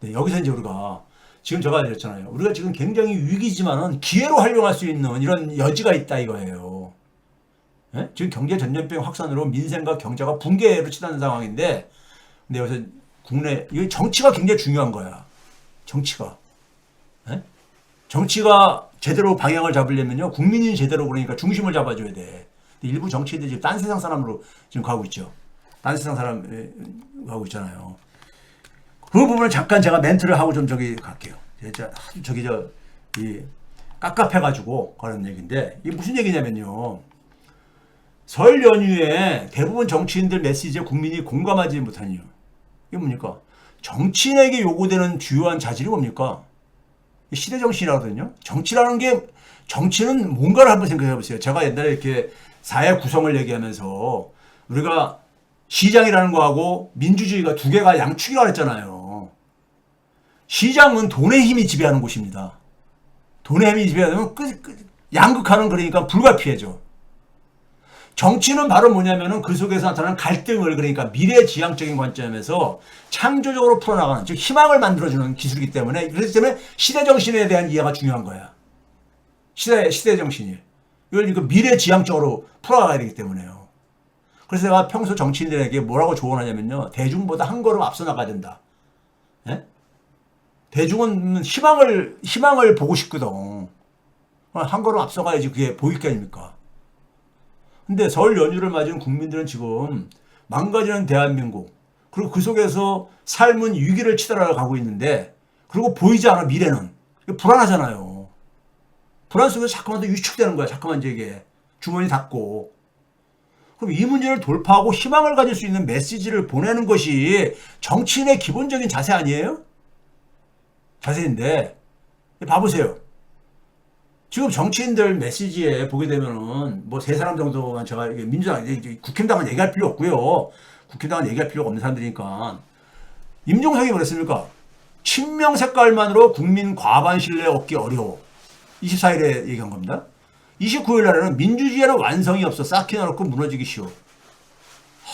네, 여기서 이제 우리가 지금 제가 알렸잖아요. 우리가 지금 굉장히 위기지만은 기회로 활용할 수 있는 이런 여지가 있다 이거예요. 예? 지금 경제 전염병 확산으로 민생과 경제가 붕괴로 치닫는 상황인데, 근데 여기서 국내 이 정치가 굉장히 중요한 거야. 정치가. 예? 정치가 제대로 방향을 잡으려면요, 국민이 제대로 그러니까 중심을 잡아줘야 돼. 일부 정치인들이 지금 딴 세상 사람으로 지금 가고 있죠. 딴 세상 사람 가고 있잖아요. 그 부분을 잠깐 제가 멘트를 하고 좀 저기 갈게요. 이 깝깝해가지고 하는 얘기인데, 이게 무슨 얘기냐면요. 설 연휴에 대부분 정치인들 메시지에 국민이 공감하지 못한 이유. 이게 뭡니까? 정치인에게 요구되는 주요한 자질이 뭡니까? 시대 정신이라거든요. 정치는 뭔가를 한번 생각해 보세요. 제가 옛날에 이렇게 사회 구성을 얘기하면서 우리가 시장이라는 거하고 민주주의가 두 개가 양축이라고 그랬잖아요. 시장은 돈의 힘이 지배하는 곳입니다. 돈의 힘이 지배하면 양극화는 그러니까 불가피해져. 정치는 바로 뭐냐면은 그 속에서 나타나는 갈등을 그러니까 미래지향적인 관점에서 창조적으로 풀어나가는, 즉 희망을 만들어주는 기술이기 때문에, 그렇기 때문에 시대정신에 대한 이해가 중요한 거야. 시대정신이. 이걸 미래지향적으로 풀어나가야 되기 때문에요. 그래서 내가 평소 정치인들에게 뭐라고 조언하냐면요. 대중보다 한 걸음 앞서 나가야 된다. 예? 대중은 희망을 보고 싶거든. 한 걸음 앞서가야지 그게 보일 게 아닙니까? 근데 설 연휴를 맞은 국민들은 지금 망가지는 대한민국, 그리고 그 속에서 삶은 위기를 치달아 가고 있는데, 그리고 보이지 않아 미래는. 불안하잖아요. 불안 속에서 자꾸만 더 위축되는 거야. 자꾸만 이게 주머니 닫고. 그럼 이 문제를 돌파하고 희망을 가질 수 있는 메시지를 보내는 것이 정치인의 기본적인 자세 아니에요? 자세인데, 봐보세요. 지금 정치인들 메시지에 보게 되면은 뭐 세 사람 정도만, 제가 민주당, 국힘당은 얘기할 필요 없고요. 국힘당은 얘기할 필요가 없는 사람들이니까. 임종석이 그랬습니까? 친명 색깔만으로 국민 과반 신뢰 얻기 어려워. 24일에 얘기한 겁니다. 29일 날에는 민주주의에는 완성이 없어. 쌓기 어렵고 무너지기 쉬워.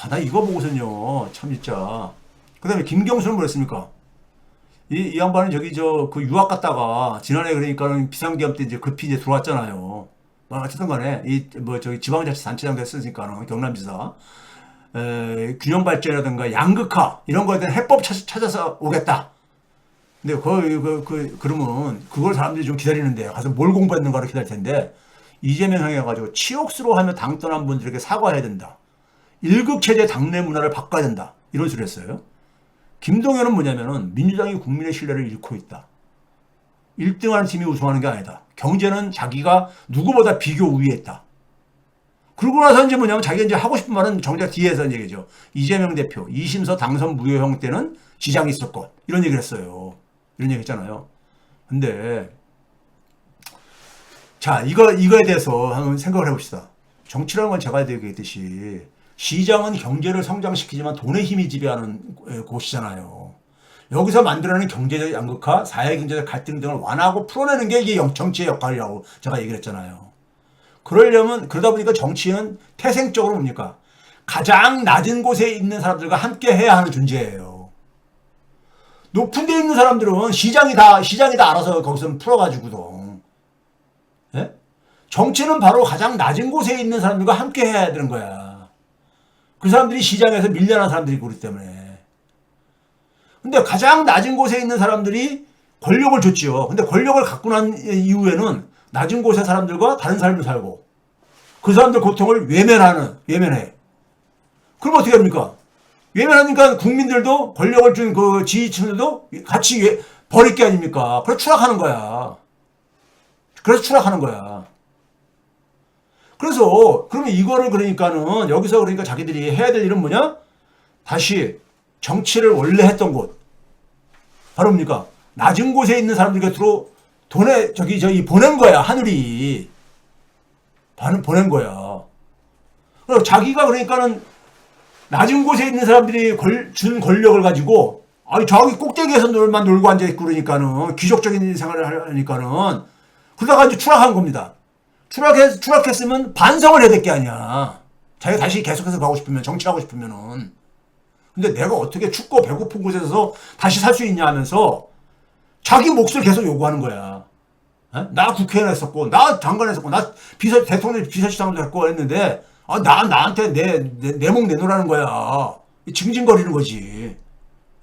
나 이거 보고선요, 참 진짜. 그 다음에 김경수는 뭐랬습니까? 이 양반은 그 유학 갔다가 지난해 그러니까는 비상계엄 때 이제 급히 이제 들어왔잖아요. 어쨌든 간에 지방자치단체장 됐으니까는 경남지사. 균형 발전이라든가 양극화 이런 거에 대한 해법 찾아서 오겠다. 근데 그러면 그걸 사람들이 좀 기다리는데, 가서 뭘 공부했는가를 기다릴 텐데, 이재명 향해 가지고 치욕스러워 하며 당 떠난 분들에게 사과해야 된다. 일극체제 당내 문화를 바꿔야 된다. 이런 소리 했어요. 김동연은 뭐냐면은 민주당이 국민의 신뢰를 잃고 있다. 1등하는 팀이 우승하는 게 아니다. 경제는 자기가 누구보다 비교 우위에 있다. 그러고 나서 이제 뭐냐면 자기가 이제 하고 싶은 말은 정작 뒤에서 얘기죠. 이재명 대표 2심서 당선 무효형 때는 지장이 있었건 이런 얘기를 했어요. 이런 얘기 했잖아요. 근데 자, 이거에 대해서 한번 생각을 해봅시다. 정치라는 건 제가 얘기했듯이 시장은 경제를 성장시키지만 돈의 힘이 지배하는 곳이잖아요. 여기서 만들어내는 경제적 양극화, 사회경제적 갈등 등을 완화하고 풀어내는 게 이게 정치의 역할이라고 제가 얘기를 했잖아요. 그러다 보니까 정치는 태생적으로 뭡니까? 가장 낮은 곳에 있는 사람들과 함께 해야 하는 존재예요. 높은 데 있는 사람들은 시장이 다 알아서 거기서 풀어가지고도. 예? 정치는 바로 가장 낮은 곳에 있는 사람들과 함께 해야 되는 거야. 그 사람들이 시장에서 밀려난 사람들이고 그렇기 때문에. 근데 가장 낮은 곳에 있는 사람들이 권력을 줬지요. 근데 권력을 갖고 난 이후에는 낮은 곳의 사람들과 다른 삶을 살고 그 사람들 고통을 외면해. 그럼 어떻게 합니까? 외면하니까 국민들도, 권력을 준 그 지지층들도 같이 버릴 게 아닙니까? 그래서 추락하는 거야. 그래서 그러면 이거를 그러니까는 여기서 그러니까 자기들이 해야 될 일은 뭐냐? 다시 정치를 원래 했던 곳. 바로 뭡니까? 낮은 곳에 있는 사람들 곁으로 보낸 거야. 하늘이 보낸 거야. 그래서 자기가 그러니까는 낮은 곳에 있는 사람들이 준 권력을 가지고 저기 꼭대기에서만 놀고 앉아있고 그러니까는 귀족적인 생활을 하니까는 그러다가 이제 추락한 겁니다. 추락했으면 반성을 해야 될 게 아니야. 자기가 다시 계속해서 가고 싶으면, 정치하고 싶으면은. 근데 내가 어떻게 춥고 배고픈 곳에서 다시 살 수 있냐 하면서 자기 몫을 계속 요구하는 거야. 에? 나 국회의원 했었고, 나 장관 했었고, 나 대통령 비서실장도 했고 했는데, 나한테 내 목 내놓으라는 거야. 징징거리는 거지.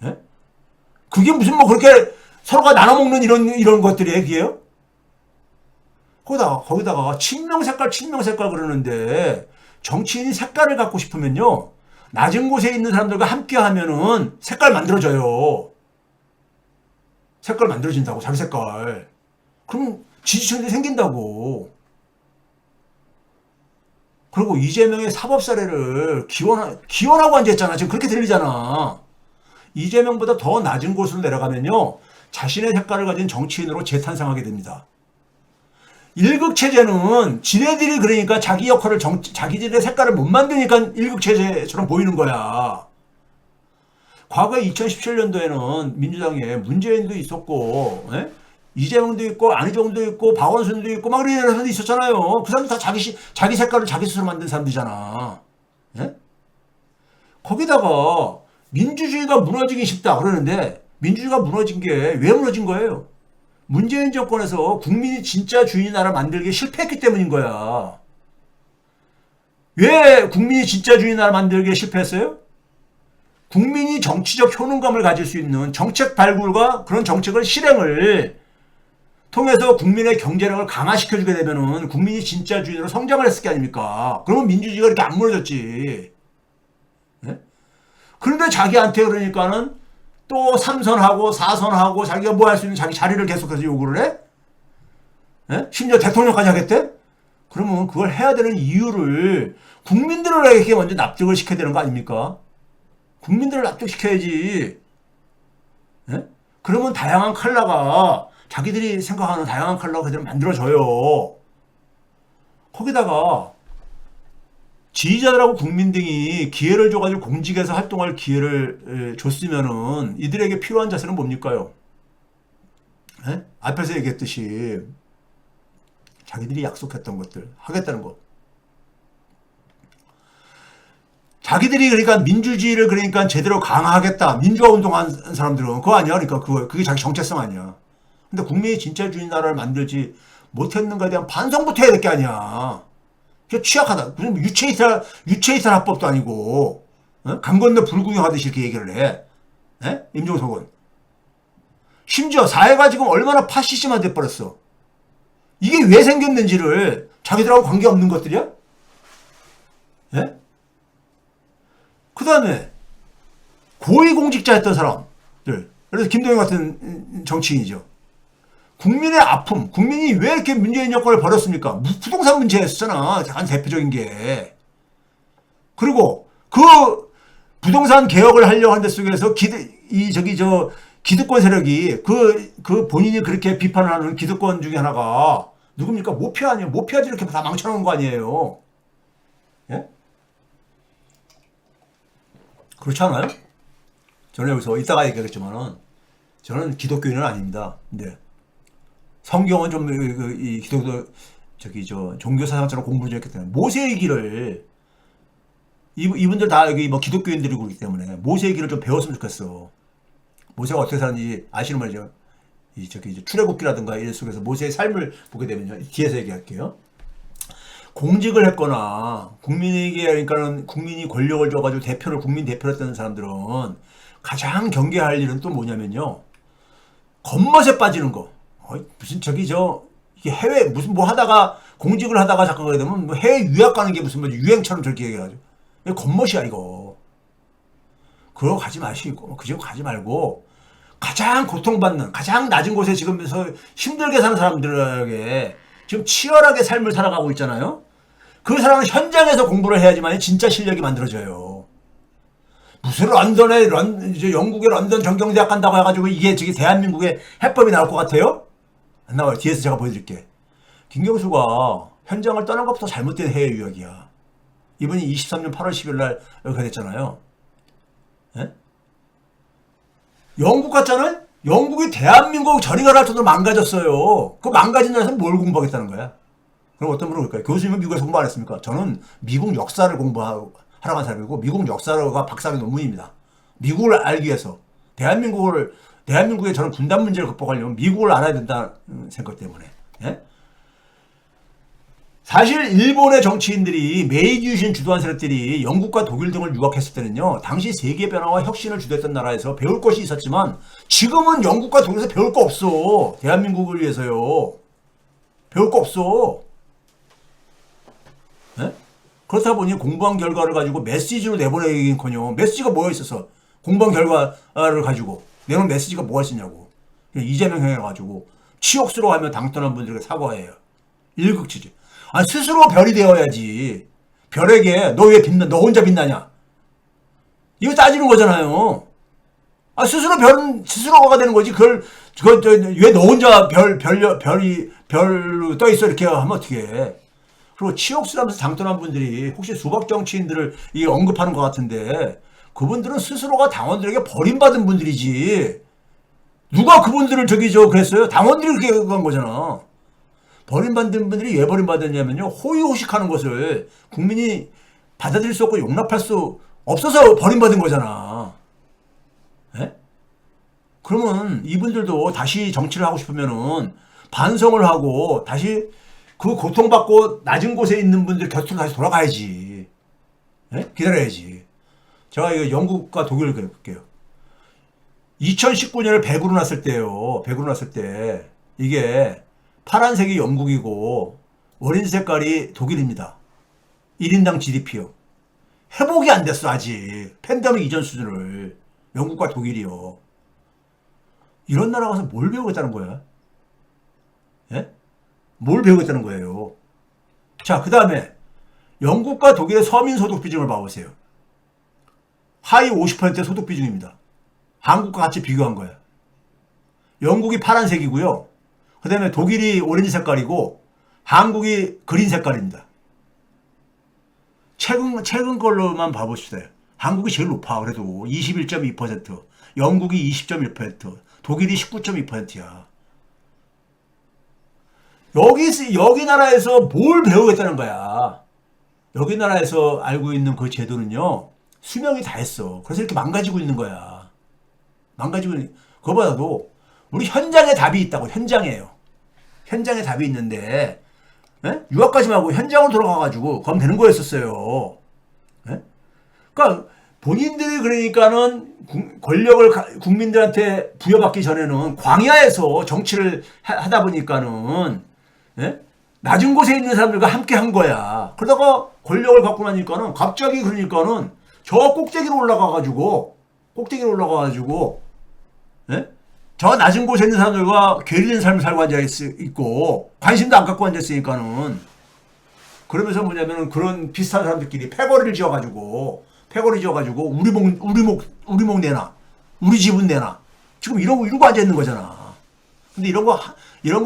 에? 그게 무슨 뭐 그렇게 서로가 나눠먹는 이런 것들이에요, 그게요? 거기다가 친명 색깔 그러는데, 정치인이 색깔을 갖고 싶으면요, 낮은 곳에 있는 사람들과 함께 하면은 색깔 만들어져요. 색깔 만들어진다고, 자기 색깔. 그럼 지지층들이 생긴다고. 그리고 이재명의 사법 사례를 기원하고 앉아있잖아. 지금 그렇게 들리잖아. 이재명보다 더 낮은 곳으로 내려가면요, 자신의 색깔을 가진 정치인으로 재탄생하게 됩니다. 일극체제는 지네들이 그러니까 자기 역할을 자기들의 색깔을 못 만드니까 일극체제처럼 보이는 거야. 과거에 2017년도에는 민주당에 문재인도 있었고, 에? 이재명도 있고, 안희정도 있고, 박원순도 있고, 막 이런 사람도 있었잖아요. 그 사람들 다 자기 색깔을 자기 스스로 만든 사람들이잖아. 에? 거기다가 민주주의가 무너지기 쉽다 그러는데, 민주주의가 무너진 게 왜 무너진 거예요? 문재인 정권에서 국민이 진짜 주인의 나라 만들기 실패했기 때문인 거야. 왜 국민이 진짜 주인의 나라 만들기에 실패했어요? 국민이 정치적 효능감을 가질 수 있는 정책 발굴과 그런 정책을 실행을 통해서 국민의 경제력을 강화시켜주게 되면은 국민이 진짜 주인으로 성장을 했을 게 아닙니까? 그러면 민주주의가 이렇게 안 무너졌지. 네? 그런데 자기한테 그러니까는 또 3선하고 4선하고 자기가 뭐 할 수 있는 자기 자리를 계속해서 요구를 해? 네? 심지어 대통령까지 하겠대? 그러면 그걸 해야 되는 이유를 국민들에게 먼저 납득을 시켜야 되는 거 아닙니까? 국민들을 납득시켜야지. 네? 그러면 다양한 컬러가 자기들이 생각하는 다양한 컬러가 그대로 만들어져요. 거기다가 지지자들하고 국민 등이 기회를 줘가지고 공직에서 활동할 기회를 줬으면은 이들에게 필요한 자세는 뭡니까요? 네? 앞에서 얘기했듯이 자기들이 약속했던 것들 하겠다는 것. 자기들이 그러니까 민주주의를 그러니까 제대로 강화하겠다. 민주화 운동한 사람들은 그거 아니야. 그러니까 그게 자기 정체성 아니야. 근데 국민이 진짜 주인 나라를 만들지 못했는가에 대한 반성부터 해야 될 게 아니야. 그게 취약하다. 무슨 유체이탈 합법도 아니고, 어? 강 건너 불구경하듯이 이렇게 얘기를 해. 에? 임종석은. 심지어 사회가 지금 얼마나 파시즘화 돼버렸어. 이게 왜 생겼는지를 자기들하고 관계없는 것들이야? 예? 그 다음에 고위공직자였던 사람들, 그래서 김동연 같은 정치인이죠. 국민의 아픔, 국민이 왜 이렇게 문재인 정권을 버렸습니까? 부동산 문제였잖아. 가장 대표적인 게. 그리고 그 부동산 개혁을 하려고 하는 데 속에서 기득권 세력이 그 본인이 그렇게 비판을 하는 기득권 중에 하나가 누굽니까? 모피아 아니에요. 모피아들이 이렇게 다 망쳐놓은 거 아니에요. 예? 그렇지 않아요? 저는 여기서 이따가 얘기하겠지만은 저는 기독교인은 아닙니다. 근데 성경은 좀 이 기독교 종교 사상처럼 공부를 좀 했기 때문에 모세의 길을 이분들 다 여기 뭐 기독교인들이고 그렇기 때문에 모세의 길을 좀 배웠으면 좋겠어. 모세가 어떻게 사는지 아시는 말이죠. 출애굽기라든가 이런 속에서 모세의 삶을 보게 되면요. 뒤에서 얘기할게요. 공직을 했거나 국민에게 그러니까는 국민이 권력을 줘가지고 국민 대표를 했던 사람들은 가장 경계할 일은 또 뭐냐면요. 겉멋에 빠지는 거. 무슨 이게 해외 무슨 뭐 하다가 공직을 하다가 잠깐 그러게 되면 뭐 해외 유학 가는 게 무슨 뭐 유행처럼 저렇게 얘기해가지고 이거 겉멋이야 이거. 그거 가지 마시고 그저 가지 말고 가장 고통받는 가장 낮은 곳에 지금서 힘들게 사는 사람들에게 지금 치열하게 삶을 살아가고 있잖아요. 그 사람은 현장에서 공부를 해야지만 진짜 실력이 만들어져요. 무슨 영국의 런던 정경대학 간다고 해가지고 이게 대한민국의 해법이 나올 것 같아요? 안 나와요. 뒤에서 제가 보여드릴게. 김경수가 현장을 떠난 것부터 잘못된 해외 유학이야. 이분이 23년 8월 10일 날 그렇게 됐잖아요. 예? 영국 갔잖아요? 영국이 대한민국 저리가 할 정도로 망가졌어요. 그 망가진 나라에서 뭘 공부하겠다는 거야? 그럼 어떤 분은 그럴까요? 교수님은 미국에서 공부 안 했습니까? 저는 미국 역사를 공부하러 간 사람이고 미국 역사가 박사학위 논문입니다. 미국을 알기 위해서. 대한민국의 저는 분단 문제를 극복하려면 미국을 알아야 된다는 생각 때문에. 예? 사실 일본의 정치인들이 메이지 유신 주도한 세력들이 영국과 독일 등을 유학했을 때는요, 당시 세계 변화와 혁신을 주도했던 나라에서 배울 것이 있었지만 지금은 영국과 독일에서 배울 거 없어. 대한민국을 위해서요. 배울 거 없어. 예? 그렇다 보니 공부한 결과를 가지고 메시지로 내보내긴커녕 메시지가 뭐가 있었어? 공부한 결과를 가지고 내놓은 메시지가 뭐가 있었냐고. 이재명 해가지고 치욕스러워하며 당 떠난 분들에게 사과해요. 일극치지. 아, 스스로 별이 되어야지. 별에게 너 왜 빛나? 너 혼자 빛나냐? 이거 따지는 거잖아요. 아, 스스로가 되는 거지. 왜 너 혼자 별로 떠 있어? 이렇게 하면 어떻게 해? 그리고 치욕스러우면서 당 떠난 분들이 혹시 수박 정치인들을 언급하는 것 같은데, 그분들은 스스로가 당원들에게 버림받은 분들이지. 누가 그분들을 그랬어요? 당원들이 그렇게 한 거잖아. 버림받은 분들이 왜 버림받았냐면요, 호의호식하는 것을 국민이 받아들일 수 없고 용납할 수 없어서 버림받은 거잖아. 예? 그러면 이분들도 다시 정치를 하고 싶으면은 반성을 하고 다시 그 고통받고 낮은 곳에 있는 분들 곁으로 다시 돌아가야지. 예? 기다려야지. 제가 이거 영국과 독일을 그려볼게요. 2019년에 100으로 났을 때요. 100으로 났을 때 이게 파란색이 영국이고 어린 색깔이 독일입니다. 1인당 GDP요. 회복이 안 됐어 아직. 팬데믹 이전 수준을. 영국과 독일이요. 이런 나라 가서 뭘 배우겠다는 거야? 예? 뭘 배우겠다는 거예요? 자, 그 다음에 영국과 독일의 서민 소득 비중을 봐보세요. 하위 50%의 소득 비중입니다. 한국과 같이 비교한 거예요. 영국이 파란색이고요. 그 다음에 독일이 오렌지 색깔이고 한국이 그린 색깔입니다. 최근 걸로만 봐봅시다. 한국이 제일 높아. 그래도 21.2%, 영국이 20.1%, 독일이 19.2%야. 여기 나라에서 뭘 배우겠다는 거야. 여기 나라에서 알고 있는 그 제도는요, 수명이 다 했어. 그래서 이렇게 망가지고 있는 거야. 그거보다도 우리 현장에 답이 있다고. 현장에 답이 있는데, 예? 유학까지 말고 현장으로 돌아가가지고 그럼 되는 거였었어요. 예? 그러니까 본인들이 그러니까는 권력을 국민들한테 부여받기 전에는 광야에서 정치를 하다 보니까는, 예? 낮은 곳에 있는 사람들과 함께 한 거야. 그러다가 권력을 갖고 나니까는 갑자기 그러니까는 저 꼭대기로 올라가가지고, 예? 저 낮은 곳에 있는 사람들과 괴리된 삶을 살고 앉아있고, 관심도 안 갖고 앉았으니까는, 그러면서 뭐냐면은 그런 비슷한 사람들끼리 패거리를 지어가지고, 우리 목 내놔. 우리 집은 내놔. 지금 이러고 앉아있는 거잖아. 근데 이런 거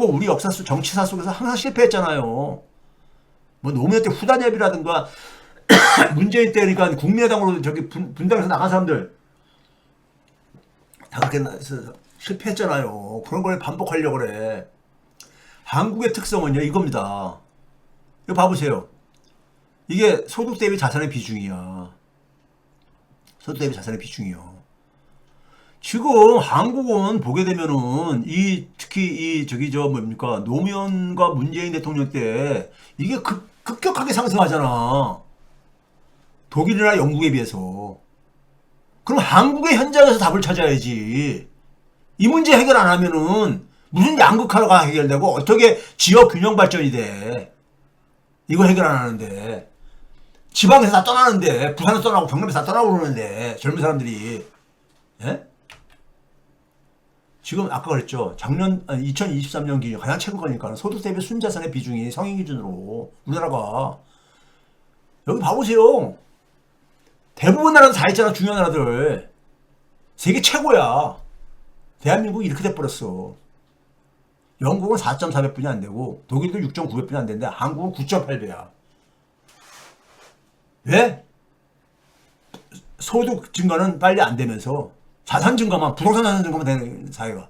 우리 역사 속, 정치사 속에서 항상 실패했잖아요. 뭐 노무현 때 후단협이라든가, 문재인 때 그러니까 국민의당으로 분당에서 나간 사람들, 다 그렇게 실패했잖아요. 그런 걸 반복하려고 그래. 한국의 특성은요, 이겁니다. 이거 봐보세요. 이게 소득 대비 자산의 비중이야. 지금 한국은 보게 되면은 특히 노무현과 문재인 대통령 때 이게 급격하게 상승하잖아. 독일이나 영국에 비해서. 그럼 한국의 현장에서 답을 찾아야지. 이 문제 해결 안 하면은 무슨 양극화가 해결되고 어떻게 지역 균형 발전이 돼. 이거 해결 안 하는데. 지방에서 다 떠나는데, 부산에서 떠나고 경남에서 다 떠나고 그러는데, 젊은 사람들이. 예? 지금 아까 그랬죠. 2023년 기준 가장 최근 거니까 소득 대비 순자산의 비중이 성인 기준으로 우리나라가. 여기 봐보세요. 대부분 나라도 다 있잖아. 중요한 나라들. 세계 최고야. 대한민국이 이렇게 돼버렸어. 영국은 4.400분이 안 되고 독일도 6.900분이 안 되는데 한국은 9.8배야. 왜? 소득 증가는 빨리 안 되면서 자산 증가만, 부동산 자산 증가만 되는 사회가.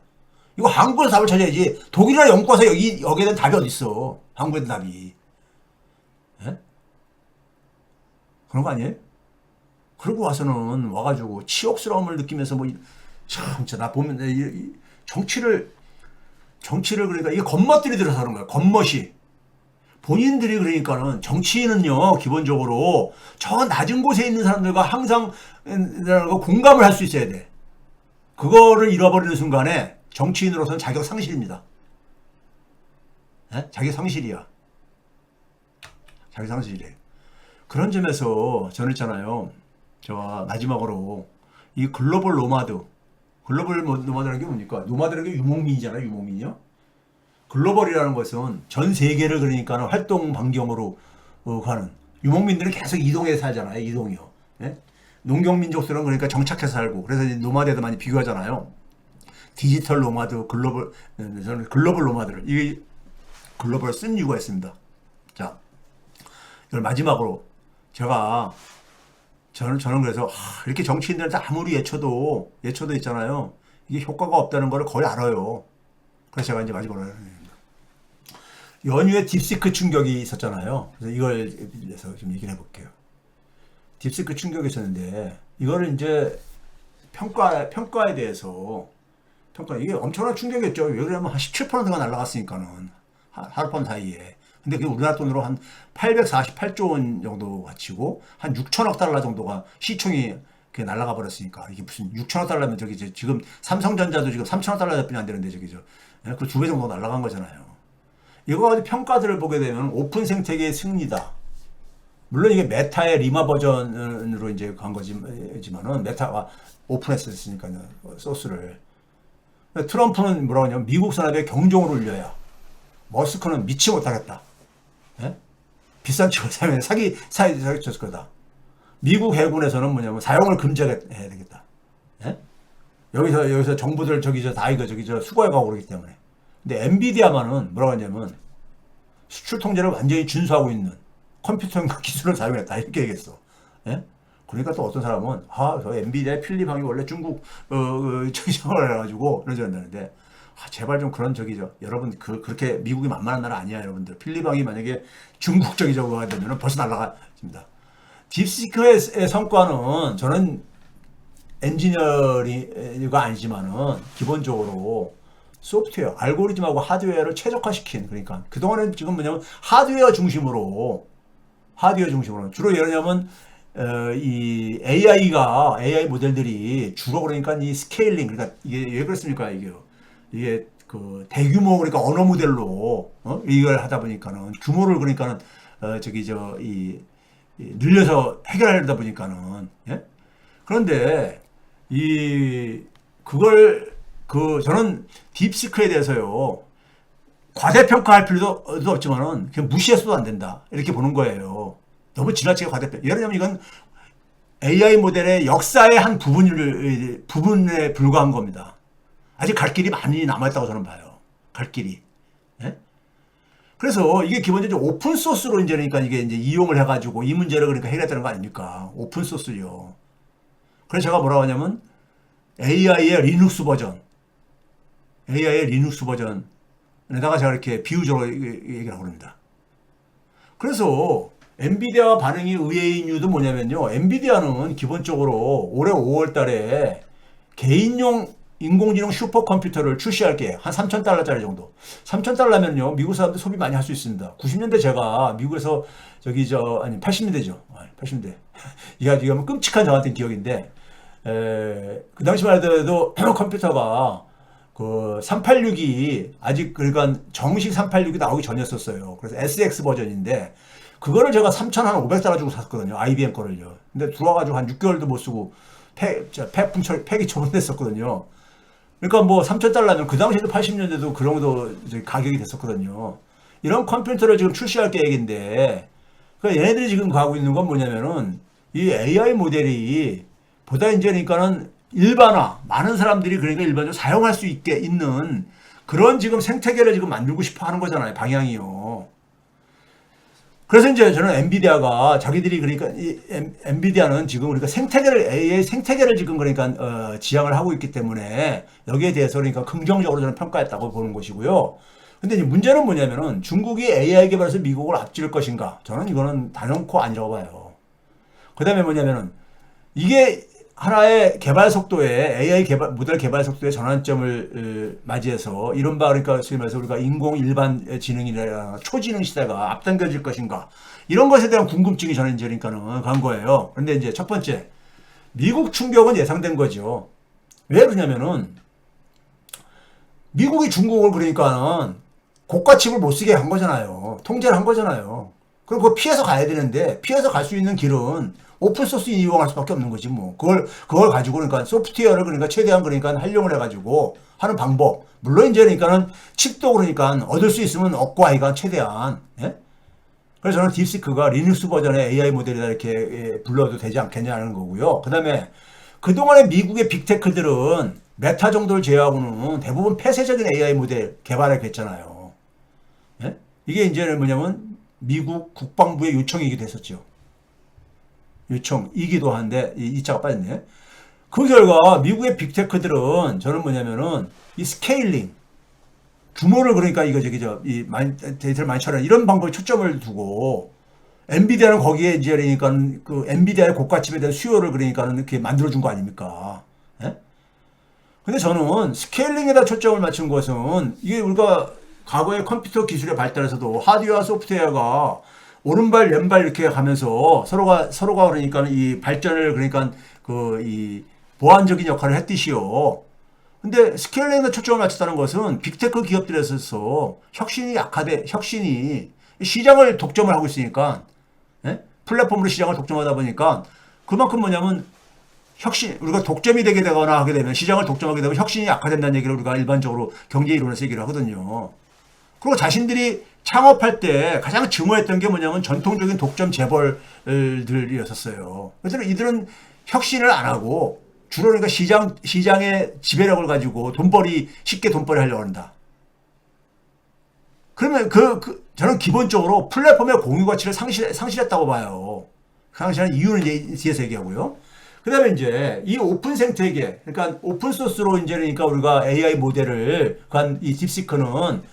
이거 한국에서 답을 찾아야지. 독일이나 영국 가서 여기에 대한 답이 어딨어. 한국에 대한 답이. 예? 그런 거 아니에요? 그러고 와서는 와가지고 치욕스러움을 느끼면서 뭐, 참, 나 보면, 정치를 그러니까 이게 겉멋들이 들어서 하는 거야. 겉멋이. 본인들이 그러니까는 정치인은요, 기본적으로 저 낮은 곳에 있는 사람들과 항상 공감을 할 수 있어야 돼. 그거를 잃어버리는 순간에 정치인으로서는 자격 상실입니다. 에? 자격 상실이야. 자격 상실이에요. 그런 점에서 저는 있잖아요. 저 마지막으로 이 글로벌 노마드라는 게 뭡니까? 노마드라는 게 유목민이잖아요. 유목민이요. 글로벌이라는 것은 전 세계를 그러니까 활동 반경으로 가는 유목민들은 계속 이동해서 살잖아요. 이동이요. 예? 농경민족들은 그러니까 정착해서 살고 그래서 노마드에도 많이 비교하잖아요. 디지털 노마드, 저는 글로벌 노마드를 이 글로벌을 쓴 이유가 있습니다. 자, 이걸 마지막으로 저는 그래서 이렇게 정치인들한테 아무리 예쳐도 있잖아요. 이게 효과가 없다는 걸 거의 알아요. 그래서 제가 이제 마지막으로 연휴에 딥시크 충격이 있었잖아요. 그래서 이걸 위해서 좀 얘기를 해볼게요. 딥시크 충격이 있었는데 이거를 이제 평가에 대해서 이게 엄청난 충격이었죠. 왜 그러냐면 한 17%가 날아갔으니까는 하룻밤 사이에. 근데 그게 우리나라 돈으로 한 848조 원 정도 가치고 한 6천억 달러 정도가 시총이 그게 날아가 버렸으니까 이게 무슨 6천억 달러면 저기 지금 삼성전자도 지금 3천억 달러뿐이 안 되는데 저기죠. 그 2배 정도 날아간 거잖아요. 이거 가지고 평가들을 보게 되면 오픈 생태계의 승리다. 물론 이게 메타의 리마 버전으로 이제 간 거지만은 메타가 오픈했었으니까요. 소스를. 트럼프는 뭐라고 하냐면 미국 산업에 경종을 울려야 머스크는 미치 못하겠다. 예? 비싼 치고 사면 사기 쳤을 거다. 미국 해군에서는 뭐냐면 사용을 금지해야 되겠다. 예? 여기서 정부들 다 이거 수거해가고 그러기 때문에. 근데 엔비디아만은 뭐라고 하냐면 수출 통제를 완전히 준수하고 있는 컴퓨터과 기술을 사용했다 이렇게 얘기했어. 예? 그러니까 또 어떤 사람은 저 엔비디아의 필립 항이 원래 중국 저기를 해가지고 그런 줄 안다는데 제발 좀 그런 여러분 그렇게 미국이 만만한 나라 아니야 여러분들. 필립 항이 만약에 중국 저거가 되면 벌써 날아갑니다. 딥시크의 성과는 저는 엔지니어가 아니지만은 기본적으로 소프트웨어, 알고리즘하고 하드웨어를 최적화시킨 그러니까 그동안은 지금 뭐냐면 하드웨어 중심으로 주로 예를 들면 이 AI 모델들이 주로 그러니까 이 스케일링 그러니까 이게 왜 그렇습니까 이게 그 대규모 그러니까 언어 모델로 이걸 하다 보니까는 규모를 그러니까는 늘려서 해결하려다 보니까는 예? 그런데 저는 딥시크에 대해서요 과대평가할 필요도 없지만은 그냥 무시해서도 안 된다 이렇게 보는 거예요. 너무 지나치게 과대평가. 예를 들면 이건 AI 모델의 역사의 한 부분에 불과한 겁니다. 아직 갈 길이 많이 남아있다고 저는 봐요. 갈 길이. 예? 그래서 이게 기본적으로 오픈 소스로 그러니까 이게 이제 이용을 해가지고 이 문제를 그러니까 해결했다는 거 아닙니까? 오픈 소스요. 그래서 제가 뭐라고 하냐면 AI의 리눅스 버전에다가 제가 이렇게 비유적으로 얘기를 하고 그럽니다. 그래서 엔비디아 반응이 의외인 이유도 뭐냐면요. 엔비디아는 기본적으로 올해 5월 달에 개인용 인공지능 슈퍼컴퓨터를 출시할게 한 3,000달러짜리 정도. 3,000달러면요. 미국 사람들 소비 많이 할 수 있습니다. 90년대 제가 미국에서 80년대죠. 80년대. 이게 뭐 끔찍한 저한테는 기억인데 그 당시만 해도 컴퓨터가 그 386이 아직 그러니까 정식 386이 나오기 전이었었어요. 그래서 SX 버전인데 그거를 제가 3,500달러 주고 샀거든요. IBM 거를요. 근데 들어와가지고 한 6개월도 못 쓰고 폐기 처분됐었거든요. 그러니까 뭐 3,000달러면 그 당시에도 80년대도 그 정도 가격이 됐었거든요. 이런 컴퓨터를 지금 출시할 계획인데 그러니까 얘네들이 지금 가고 있는 건 뭐냐면은 이 AI 모델이 보다 이제 그러니까는 많은 사람들이 그러니까 일반적으로 사용할 수 있게 있는 그런 지금 생태계를 지금 만들고 싶어 하는 거잖아요. 방향이요. 그래서 이제 저는 엔비디아가 자기들이 그러니까 엔비디아는 지금 그러니까 AI 생태계를 지금 그러니까 지향을 하고 있기 때문에 여기에 대해서 그러니까 긍정적으로 저는 평가했다고 보는 것이고요. 근데 이제 문제는 뭐냐면은 중국이 AI 개발에서 미국을 앞질 것인가? 저는 이거는 단연코 아니라고 봐요. 그 다음에 뭐냐면은 이게 하나의 개발 속도에 AI 개발 모델 개발 속도의 전환점을 맞이해서 이른바 그러니까 소위 말해서 우리가 인공 일반 지능이나 초지능 시대가 앞당겨질 것인가 이런 것에 대한 궁금증이 저는 이제 그러니까는 간 거예요. 그런데 이제 첫 번째 미국 충격은 예상된 거죠. 왜 그러냐면은 미국이 중국을 그러니까는 고가칩을 못 쓰게 한 거잖아요. 통제를 한 거잖아요. 그럼 그거 피해서 가야 되는데 피해서 갈 수 있는 길은 오픈소스 이용할 수밖에 없는 거지 뭐. 그걸 가지고 그러니까 소프트웨어를 그러니까 최대한 그러니까 활용을 해가지고 하는 방법. 물론 이제 그러니까는 칩도 그러니까 얻을 수 있으면 얻고 하기가 최대한. 예? 그래서 저는 딥시크가 리눅스 버전의 AI 모델이다 이렇게 불러도 되지 않겠냐는 거고요. 그 다음에 그동안의 미국의 빅테크들은 메타 정도를 제외하고는 대부분 폐쇄적인 AI 모델 개발을 했잖아요. 예? 이게 이제는 뭐냐면 미국 국방부의 요청이기도 했었죠. 요청이기도 한데 이 자가 빠졌네. 그 결과 미국의 빅테크들은 저는 뭐냐면은 이 스케일링 규모를 그러니까 이거 저기 이 데이터를 많이 처리하는 이런 방법에 초점을 두고 엔비디아는 거기에 이제 그러니까 그 엔비디아의 고가칩에 대한 수요를 그러니까는 이렇게 만들어준 거 아닙니까? 예? 근데 저는 스케일링에다 초점을 맞춘 것은 이게 우리가 과거의 컴퓨터 기술의 발달에서도 하드웨어와 소프트웨어가 오른발 왼발 이렇게 가면서 서로가 그러니까 이 발전을 그러니까 그 이 보완적인 역할을 했듯이요. 근데 스케일링에 초점을 맞췄다는 것은 빅테크 기업들에서 혁신이 시장을 독점을 하고 있으니까 예? 플랫폼으로 시장을 독점하다 보니까 그만큼 뭐냐면 우리가 독점이 되게 되거나 하게 되면 시장을 독점하게 되면 혁신이 약화된다는 얘기를 우리가 일반적으로 경제 이론에서 얘기를 하거든요. 그리고 자신들이 창업할 때 가장 증오했던 게 뭐냐면 전통적인 독점 재벌들이었었어요. 그래서 이들은 혁신을 안 하고 주로 그러니까 시장의 지배력을 가지고 쉽게 돈벌이 하려고 한다. 그러면 저는 기본적으로 플랫폼의 공유 가치를 상실했다고 봐요. 상실한 이유는 이제 뒤에서 얘기하고요. 그 다음에 이제 이 오픈 생태계, 그러니까 오픈소스로 이제 그러니까 우리가 AI 모델을 간 이 딥시크는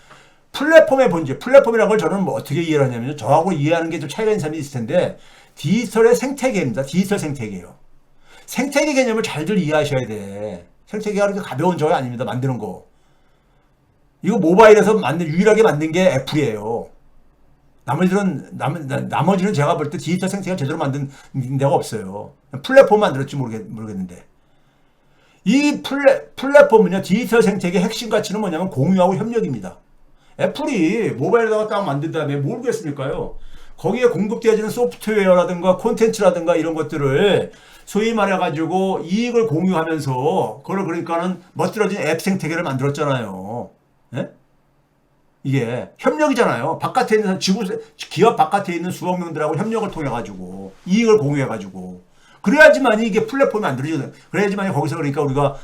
플랫폼의 본질, 플랫폼이라는 걸 저는 뭐 어떻게 이해를 하냐면요. 저하고 이해하는 게 좀 차이가 있는 사람이 있을 텐데, 디지털의 생태계입니다. 디지털 생태계예요. 생태계 개념을 잘들 이해하셔야 돼. 생태계가 그렇게 가벼운 저게 아닙니다. 만드는 거. 이거 모바일에서 유일하게 만든 게 애플이에요. 나머지는 제가 볼 때 디지털 생태계가 제대로 만든 데가 없어요. 플랫폼 만들었지 모르겠는데. 이 플랫폼은요, 디지털 생태계의 핵심 가치는 뭐냐면 공유하고 협력입니다. 애플이 모바일에다가 딱 만든 다음에 모르겠습니까요? 거기에 공급되어지는 소프트웨어라든가 콘텐츠라든가 이런 것들을 소위 말해가지고 이익을 공유하면서 그걸 그러니까는 멋들어진 앱 생태계를 만들었잖아요. 예? 이게 협력이잖아요. 바깥에 있는 기업 바깥에 있는 수억 명들하고 협력을 통해 가지고 이익을 공유해 가지고 그래야지만이 이게 플랫폼이 만들어지거든. 그래야지만이 거기서 그러니까 우리가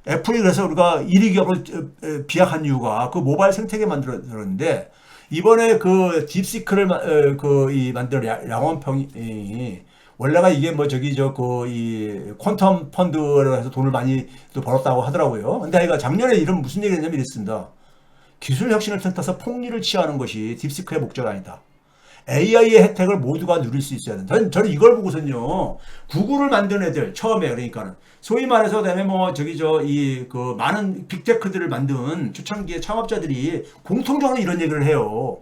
애플이 그래서 우리가 1위 기업을 비약한 이유가 그 모바일 생태계 만들었는데 이번에 그 딥시크를 만들 양원평이 원래가 이게 뭐 이 퀀텀 펀드로 해서 돈을 많이 또 벌었다고 하더라고요. 근데 아이가 작년에 이런 무슨 얘기를 했냐면 이랬습니다. 기술 혁신을 틈타서 폭리를 취하는 것이 딥시크의 목적 아니다. AI의 혜택을 모두가 누릴 수 있어야 된다. 저는 이걸 보고선요, 구글을 만든 애들, 처음에, 그러니까는, 소위 말해서, 그다음에 많은 빅테크들을 만든 초창기의 창업자들이 공통적으로 이런 얘기를 해요.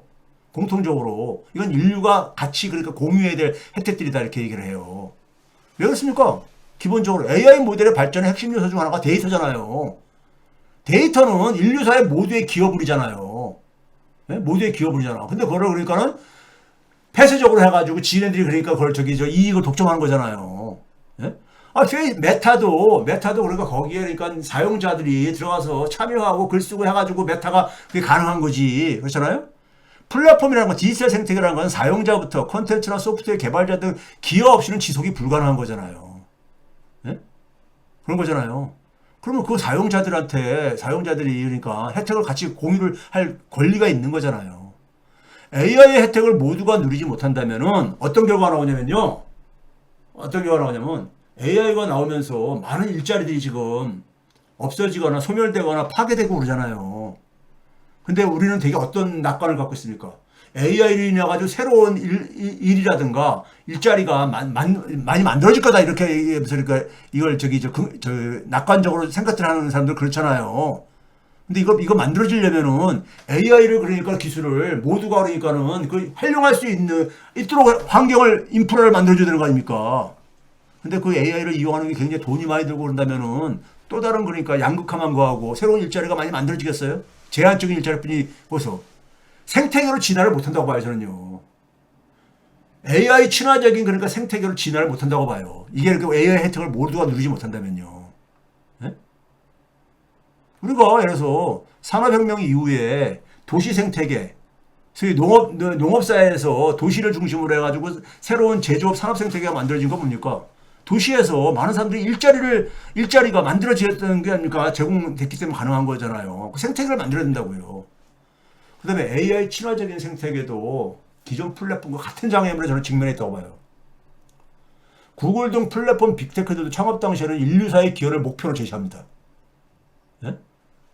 공통적으로. 이건 인류가 같이 그러니까 공유해야 될 혜택들이다, 이렇게 얘기를 해요. 왜 그렇습니까? 기본적으로 AI 모델의 발전의 핵심 요소 중 하나가 데이터잖아요. 데이터는 인류사의 모두의 기업물이잖아요. 네? 모두의 기업물이잖아. 근데 그걸 그러니까는 폐쇄적으로 해가지고 지네들이 그러니까 그걸 이익을 독점하는 거잖아요. 네? 메타도 그러니까 거기에 그러니까 사용자들이 들어가서 참여하고 글 쓰고 해가지고 메타가 그게 가능한 거지. 그렇잖아요? 플랫폼이라는 건 디지털 생태계라는 건 사용자부터 콘텐츠나 소프트웨어 개발자 등 기여 없이는 지속이 불가능한 거잖아요. 네? 그런 거잖아요. 그러면 그 사용자들이 그러니까 혜택을 같이 공유를 할 권리가 있는 거잖아요. AI의 혜택을 모두가 누리지 못한다면은 어떤 결과가 나오냐면요. AI가 나오면서 많은 일자리들이 지금 없어지거나 소멸되거나 파괴되고 그러잖아요. 근데 우리는 되게 어떤 낙관을 갖고 있습니까? AI로 인해 가지고 새로운 일이라든가 일자리가 많이 만들어질 거다 이렇게 얘기해서 그러니까 이걸 저 낙관적으로 생각하는 사람들 그렇잖아요. 근데 이거 만들어지려면은 AI를 그러니까 기술을 모두가 그러니까는 그 활용할 수 있도록 환경을 인프라를 만들어줘야 되는 거 아닙니까? 근데 그 AI를 이용하는 게 굉장히 돈이 많이 들고 그런다면은 또 다른 그러니까 양극화만 거하고 새로운 일자리가 많이 만들어지겠어요? 제한적인 일자리뿐이 벌써 생태계로 진화를 못한다고 봐요 저는요. AI 친화적인 그러니까 생태계로 진화를 못한다고 봐요. 이게 이렇게 AI 혜택을 모두가 누리지 못한다면요. 네? 우리가 예를 들어서 산업혁명 이후에 도시 생태계, 소위 농업사회에서 도시를 중심으로 해가지고 새로운 제조업 산업 생태계가 만들어진 거 뭡니까? 도시에서 많은 사람들이 일자리가 만들어졌다는 게 아닙니까? 제공됐기 때문에 가능한 거잖아요. 그 생태계를 만들어야 된다고요. 그 다음에 AI 친화적인 생태계도 기존 플랫폼과 같은 장애물에 저는 직면했다고 봐요. 구글 등 플랫폼 빅테크들도 창업 당시에는 인류사의 기여를 목표로 제시합니다. 예?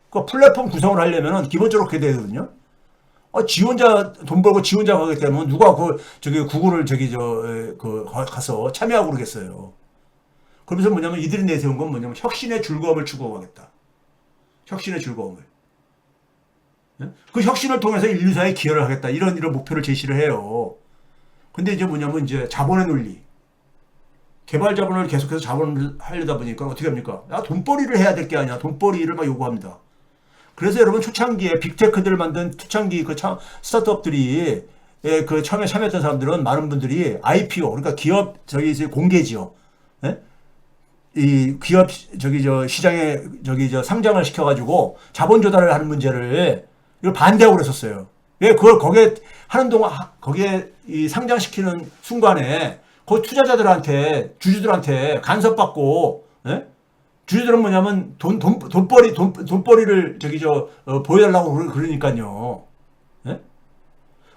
그 플랫폼 구성을 하려면 기본적으로 그렇게 되거든요. 지 혼자 돈 벌고 지 혼자 가기 때문에 누가 구글을 가서 참여하고 그러겠어요. 그러면서 뭐냐면 이들이 내세운 건 뭐냐면 혁신의 즐거움을 추구하겠다. 혁신의 즐거움을. 그 혁신을 통해서 인류사에 기여를 하겠다. 이런 목표를 제시를 해요. 근데 이제 뭐냐면 이제 자본의 논리. 개발 자본을 계속해서 자본을 하려다 보니까 어떻게 합니까? 돈벌이를 해야 될 게 아니야. 돈벌이를 막 요구합니다. 그래서 여러분 초창기에 빅테크들을 만든 초창기 스타트업들이 그 처음에 참여했던 사람들은 많은 분들이 IPO 그러니까 기업 공개지요. 예? 이 기업 시장에 상장을 시켜가지고 자본 조달을 하는 문제를 이걸 반대하고 그랬었어요. 왜 그걸 거기에 하는 동안 거기에 이 상장시키는 순간에 그 투자자들한테 주주들한테 간섭받고 예? 주주들은 뭐냐면 돈벌이를 보여달라고 그러니까요. 예?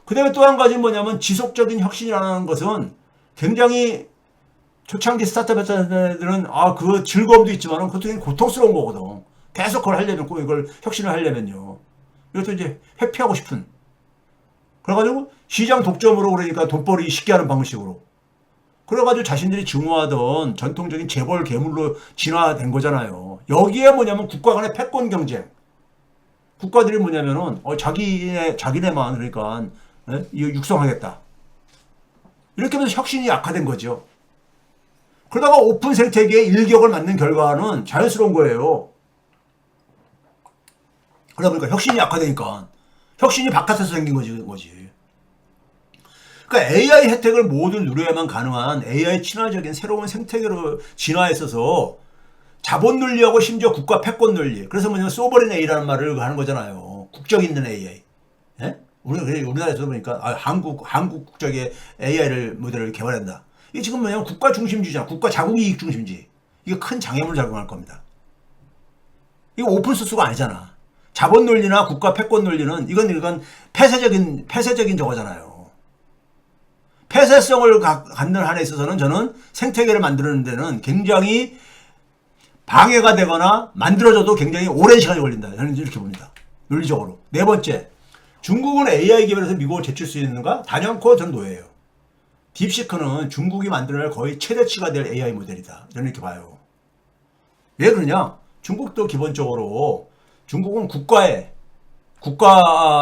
그 다음에 또 한 가지 뭐냐면 지속적인 혁신이라는 것은 굉장히 초창기 스타트업 회사들은 그 즐거움도 있지만 그것도 굉장히 고통스러운 거거든. 계속 그걸 하려면 이걸 혁신을 하려면요. 이것도 이제 회피하고 싶은. 그래가지고 시장 독점으로 그러니까 돈벌이 쉽게 하는 방식으로. 그래가지고 자신들이 증오하던 전통적인 재벌 괴물로 진화된 거잖아요. 여기에 뭐냐면 국가 간의 패권 경쟁. 국가들이 뭐냐면은 자기네만 그러니까 육성하겠다. 이렇게 하면서 혁신이 약화된 거죠. 그러다가 오픈 생태계의 일격을 맞는 결과는 자연스러운 거예요. 그러다 보니까 혁신이 약화되니까 혁신이 바깥에서 생긴 거지. 그러니까 AI 혜택을 모두 누려야만 가능한 AI 친화적인 새로운 생태계로 진화했어서 자본 논리하고 심지어 국가 패권 논리. 그래서 뭐냐면 소버린 AI라는 말을 하는 거잖아요. 국적 있는 AI. 예? 우리나라에서 보니까 한국 국적의 AI 모델을 개발한다. 이게 지금 뭐냐면 국가 중심주의잖아. 국가 자국 이익 중심주의. 이게 큰 장애물을 작용할 겁니다. 이거 오픈소스가 아니잖아. 자본 논리나 국가 패권 논리는 이건 폐쇄적인 저거잖아요. 폐쇄성을 갖는 한에 있어서는 저는 생태계를 만드는 데는 굉장히 방해가 되거나 만들어져도 굉장히 오랜 시간이 걸린다. 저는 이렇게 봅니다. 논리적으로. 네 번째, 중국은 AI 개발에서 미국을 제칠 수 있는가? 단연코 전 노예예요. 딥시크는 중국이 만들어낼 거의 최대치가 될 AI 모델이다. 저는 이렇게 봐요. 왜 그러냐? 중국도 기본적으로 중국은 국가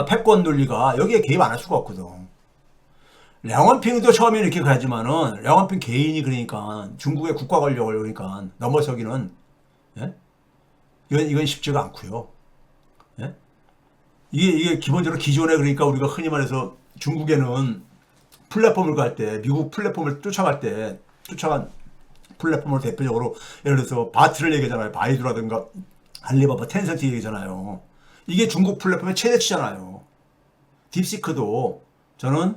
패권 논리가 여기에 개입 안 할 수가 없거든. 량원핑도 처음에 이렇게 가지만은 량원핑 개인이 그러니까 중국의 국가 권력을 그러니까 넘어서기는 예? 이건 쉽지가 않고요. 예? 이게 기본적으로 기존에 그러니까 우리가 흔히 말해서 중국에는 플랫폼을 갈 때 미국 플랫폼을 쫓아간 플랫폼을 대표적으로 예를 들어서 바트를 얘기하잖아요. 바이두라든가 알리바바, 텐센트 얘기잖아요. 이게 중국 플랫폼의 최대치잖아요. 딥시크도 저는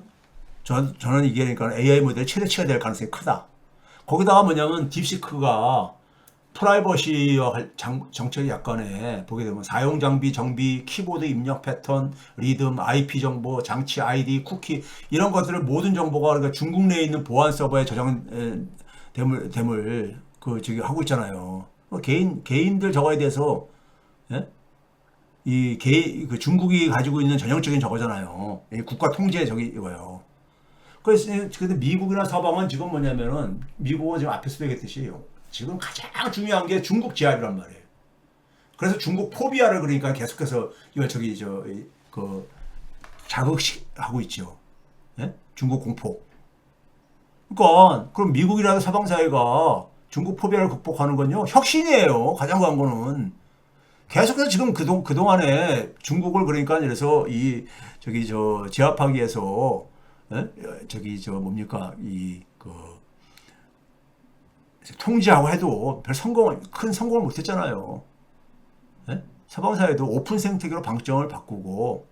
이게 그러니까 AI 모델의 최대치가 될 가능성이 크다. 거기다가 뭐냐면 딥시크가 프라이버시와 정책이 약간의 보게 되면 사용 장비 정비, 키보드 입력 패턴, 리듬, IP 정보, 장치 아이디, 쿠키 이런 것들을 모든 정보가 그러니까 중국 내에 있는 보안 서버에 하고 있잖아요. 개인들 저거에 대해서 예? 그 중국이 가지고 있는 전형적인 저거잖아요. 이 국가 통제 저기 이거요. 그래서 근데 미국이나 서방은 지금 뭐냐면은 미국은 지금 앞에서 얘기했듯이 지금 가장 중요한 게 중국 제압이란 말이에요. 그래서 중국 포비아를 그러니까 계속해서 이거 저기 그 자극하고 있죠. 예? 중국 공포. 그러니까 그럼 미국이라도 서방 사회가 중국 포비아를 극복하는 건요 혁신이에요. 가장 강한 거는 계속해서 지금 그동안에 중국을 그러니까 그래서 저기 제압하기 위해서 예? 저기 뭡니까 그 통제하고 해도 큰 성공을 못 했잖아요. 예? 서방 사회도 오픈 생태계로 방점을 바꾸고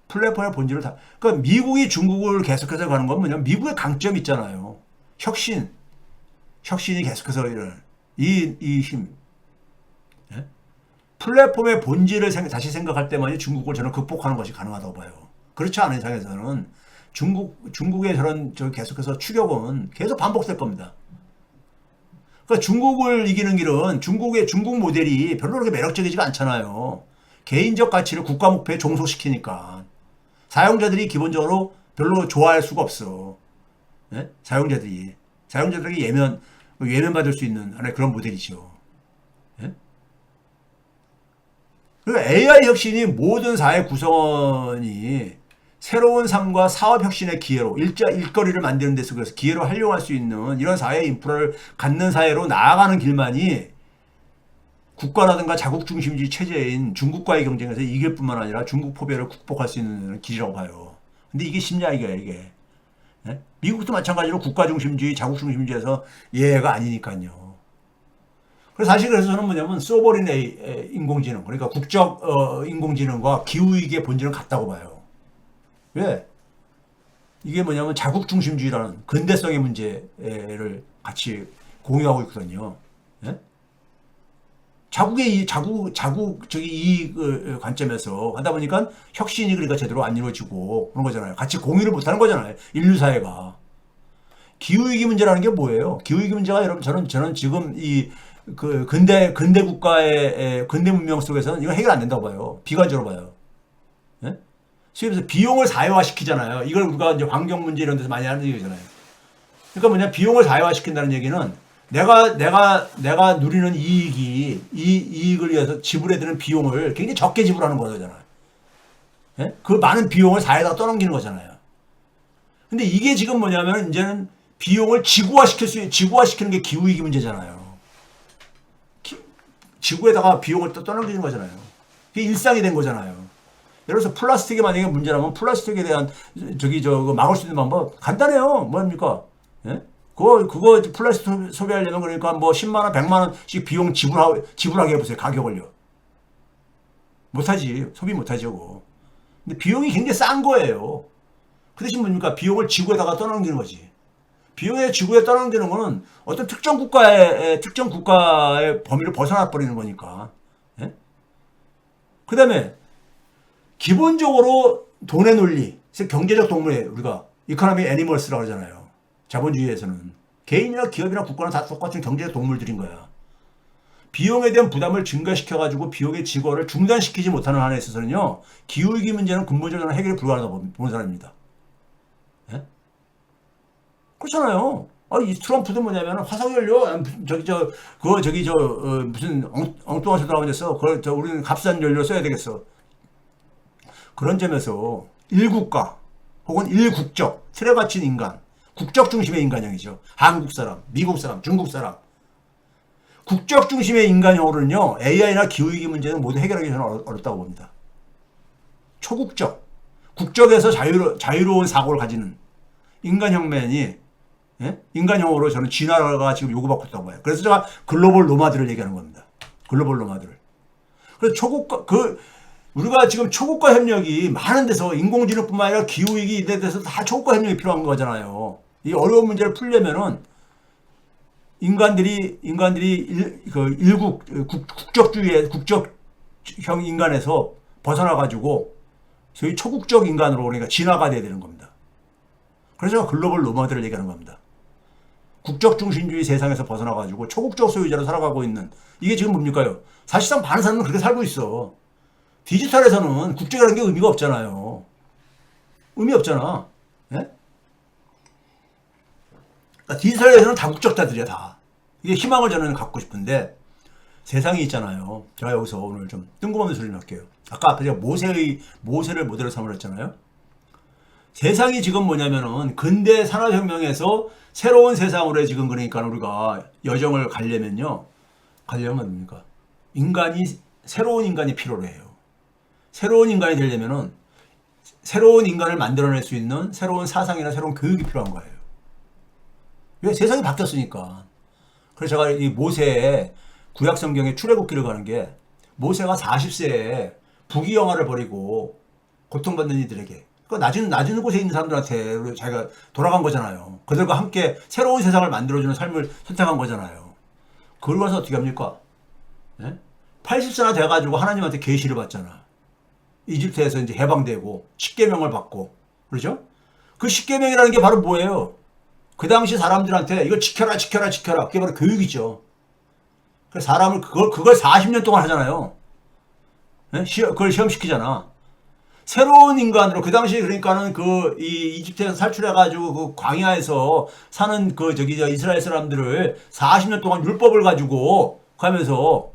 플랫폼의 본질을 그러니까 미국이 중국을 계속해서 가는 건 뭐냐면 미국의 강점이 있잖아요. 혁신이 계속해서 이런 이 힘. 예? 플랫폼의 본질을 다시 생각할 때만이 중국을 저는 극복하는 것이 가능하다고 봐요. 그렇지 않은 이상에서는 중국의 계속해서 추격은 계속 반복될 겁니다. 그러니까 중국을 이기는 길은 중국 모델이 별로 그렇게 매력적이지가 않잖아요. 개인적 가치를 국가 목표에 종속시키니까 사용자들이 기본적으로 별로 좋아할 수가 없어. 네? 사용자들에게 예면받을 수 있는 하나의 그런 모델이죠. 네? 그러니까 AI 혁신이 모든 사회 구성원이 새로운 삶과 사업 혁신의 기회로 일거리를 만드는 데서 그래서 기회로 활용할 수 있는 이런 사회 인프라를 갖는 사회로 나아가는 길만이 국가라든가 자국 중심주의 체제인 중국과의 경쟁에서 이길 뿐만 아니라 중국 포비아를 극복할 수 있는 길이라고 봐요. 근데 이게 쉽냐 이게. 네? 미국도 마찬가지로 국가 중심주의, 자국 중심주의에서 예가 아니니까요. 그래서 저는 뭐냐면 소버린 인공지능 그러니까 국적 인공지능과 기후위기의 본질은 같다고 봐요. 왜? 이게 뭐냐면 자국 중심주의라는 근대성의 문제를 같이 공유하고 있거든요. 예? 자국 관점에서 하다 보니까 혁신이 그러니까 제대로 안 이루어지고 그런 거잖아요. 같이 공유를 못하는 거잖아요. 인류 사회가. 기후위기 문제라는 게 뭐예요? 기후위기 문제가 여러분 저는 지금 근대 국가의 근대 문명 속에서는 이거 해결 안 된다고 봐요. 비관적으로 봐요. 예? 그래서 비용을 사회화시키잖아요. 이걸 우리가 이제 환경 문제 이런 데서 많이 하는 얘기잖아요. 그러니까 뭐냐 비용을 사회화시킨다는 얘기는 내가 누리는 이익을 위해서 지불해야 되는 비용을 굉장히 적게 지불하는 거잖아요. 예? 그 많은 비용을 사회에다가 떠넘기는 거잖아요. 근데 이게 지금 뭐냐면 이제는 비용을 지구화시키는 게 기후위기 문제잖아요. 지구에다가 비용을 또 떠넘기는 거잖아요. 그게 일상이 된 거잖아요. 예를 들어서 플라스틱이 만약에 문제라면 플라스틱에 대한 막을 수 있는 방법 간단해요. 뭐입니까? 예? 그거 플라스틱 소비하려면 그러니까 뭐 10만 원, 100만 원씩 비용 지불하게 해보세요. 가격을요. 못하지. 소비 못하지, 그거. 근데 비용이 굉장히 싼 거예요. 그 대신 뭡니까? 비용을 지구에다가 떠넘기는 거지. 비용을 지구에 떠넘기는 거는 어떤 특정 국가의 범위를 벗어나 버리는 거니까. 예? 그 다음에 기본적으로 돈의 논리, 경제적 동물에 우리가 이코노미 애니멀스라고 하잖아요. 자본주의에서는 개인이나 기업이나 국가는 다 똑같은 경제적 동물들인 거야. 비용에 대한 부담을 증가시켜가지고 비용의 지구를 중단시키지 못하는 한에 있어서는요, 기후위기 문제는 근본적으로 해결이 불가능하다고 보는 사람입니다. 예? 그렇잖아요. 이 트럼프도 뭐냐면 화석연료 무슨 엉뚱한 소리 나오고 있어. 우리는 값싼 연료 써야 되겠어. 그런 점에서 일국가 혹은 일국적 틀에 갇힌 인간, 국적 중심의 인간형이죠. 한국 사람, 미국 사람, 중국 사람. 국적 중심의 인간형으로는요, AI나 기후위기 문제는 모두 해결하기 저는 어렵다고 봅니다. 초국적, 국적에서 자유로운 사고를 가지는 인간형맨이, 예? 인간형으로 저는 진화가 지금 요구받고 있다고 봐요. 그래서 제가 글로벌 노마드를 얘기하는 겁니다. 글로벌 노마드를. 그래서 우리가 지금 초국가 협력이 많은 데서 인공지능뿐만 아니라 기후위기 이런 데서 다 초국가 협력이 필요한 거잖아요. 이 어려운 문제를 풀려면은 인간들이 국적형 인간에서 벗어나가지고 소위 초국적 인간으로 그러니까 진화가 돼야 되는 겁니다. 그래서 제가 글로벌 노마드를 얘기하는 겁니다. 국적 중심주의 세상에서 벗어나가지고 초국적 소유자로 살아가고 있는 이게 지금 뭡니까요? 사실상 많은 사람은 그렇게 살고 있어. 디지털에서는 국적이라는 게 의미가 없잖아요. 의미 없잖아. 예? 그러니까 디지털에서는 다국적자들이야 다. 이게 희망을 저는 갖고 싶은데 세상이 있잖아요. 제가 여기서 오늘 좀 뜬금없는 소리를 할게요. 아까 앞에 제가 모세를 모델로 삼으랬잖아요. 세상이 지금 뭐냐면은 근대 산업혁명에서 새로운 세상으로 지금 그러니까 우리가 여정을 가려면 뭡니까? 새로운 인간이 필요로 해요. 새로운 인간이 되려면은 새로운 인간을 만들어낼 수 있는 새로운 사상이나 새로운 교육이 필요한 거예요. 왜? 세상이 바뀌었으니까. 그래서 제가 이 모세의 구약 성경의 출애굽기를 가는 게 모세가 40세에 부귀영화를 버리고 고통받는 이들에게 낮은 곳에 있는 사람들한테 자기가 돌아간 거잖아요. 그들과 함께 새로운 세상을 만들어주는 삶을 선택한 거잖아요. 그걸 가서 어떻게 합니까? 네? 80세나 돼가지고 하나님한테 계시를 받잖아. 이집트에서 이제 해방되고 십계명을 받고 그렇죠? 그 십계명이라는 게 바로 뭐예요? 그 당시 사람들한테 이걸 지켜라. 그게 바로 교육이죠. 그래서 사람을 그걸 40년 동안 하잖아요. 네? 그걸 시험시키잖아. 새로운 인간으로 그 당시 그러니까는 이 이집트에서 탈출해가지고 그 광야에서 사는 이스라엘 사람들을 40년 동안 율법을 가지고 가면서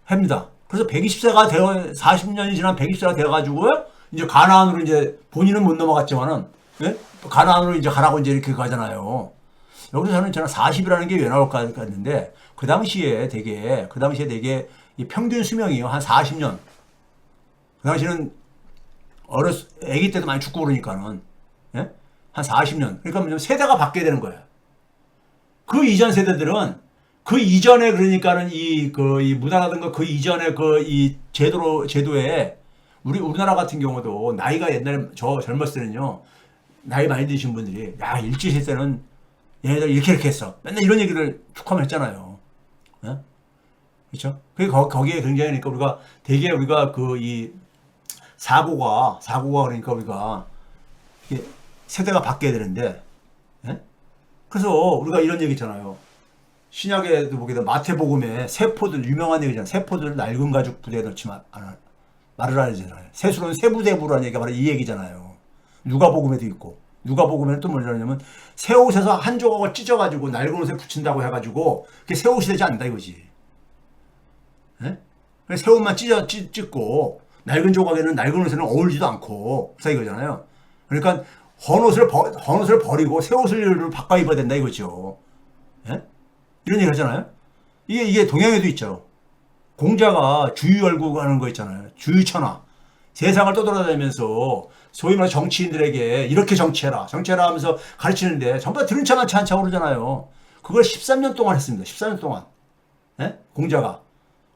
합니다. 그래서 40년이 지난 120세가 되어가지고 이제 가나안으로 이제 본인은 못 넘어갔지만은 예? 가나안으로 이제 가라고 이제 이렇게 가잖아요. 여기서 저는 40이라는 게 왜 나올까 했는데 그 당시에 되게 이 평균 수명이요 한 40년. 그 당시는 아기 때도 많이 죽고 그러니까는 예? 한 40년. 그러니까 뭐냐면 세대가 바뀌어야 되는 거야. 그 이전 세대들은 그 이전에 그러니까는 이 문화라든가 그 이전에 이 제도에 우리나라 같은 경우도 나이가 옛날에 저 젊었을 때는요 나이 많이 드신 분들이 야 일제시대 때는 얘네들 이렇게 했어 맨날 이런 얘기를 툭하면 했잖아요. 예? 그렇죠? 그게 거기에 굉장히 그러니까 우리가 이 사고가 그러니까 우리가 세대가 바뀌어야 되는데 예? 그래서 우리가 이런 얘기 있잖아요. 신약에도 보게 되면 마태복음에 세포들 유명한 얘기잖아요. 세포들 낡은 가죽 부대에 넣지 말을 하잖아요. 세수는 세부대부라는 얘기가 바로 이 얘기잖아요. 누가복음에도 있고 누가복음에는 또 뭐냐면 새 옷에서 한 조각을 찢어가지고 낡은 옷에 붙인다고 해가지고 그게 새 옷이 되지 않는다 이거지. 예? 새 옷만 찢고 낡은 조각에는 낡은 옷에는 어울리지도 않고 그래서 이거잖아요. 그러니까 헌 옷을 버리고 새 옷을 바꿔 입어야 된다 이거죠. 예? 이런 얘기 하잖아요. 이게 동양에도 있죠. 공자가 주의 열고 하는 거 있잖아요. 주의천하. 세상을 떠돌아다니면서 소위 말해 정치인들에게 이렇게 정치해라 하면서 가르치는데 전부 다 들은 척 한차 그러잖아요. 그걸 13년 동안 했습니다. 13년 동안. 예? 공자가.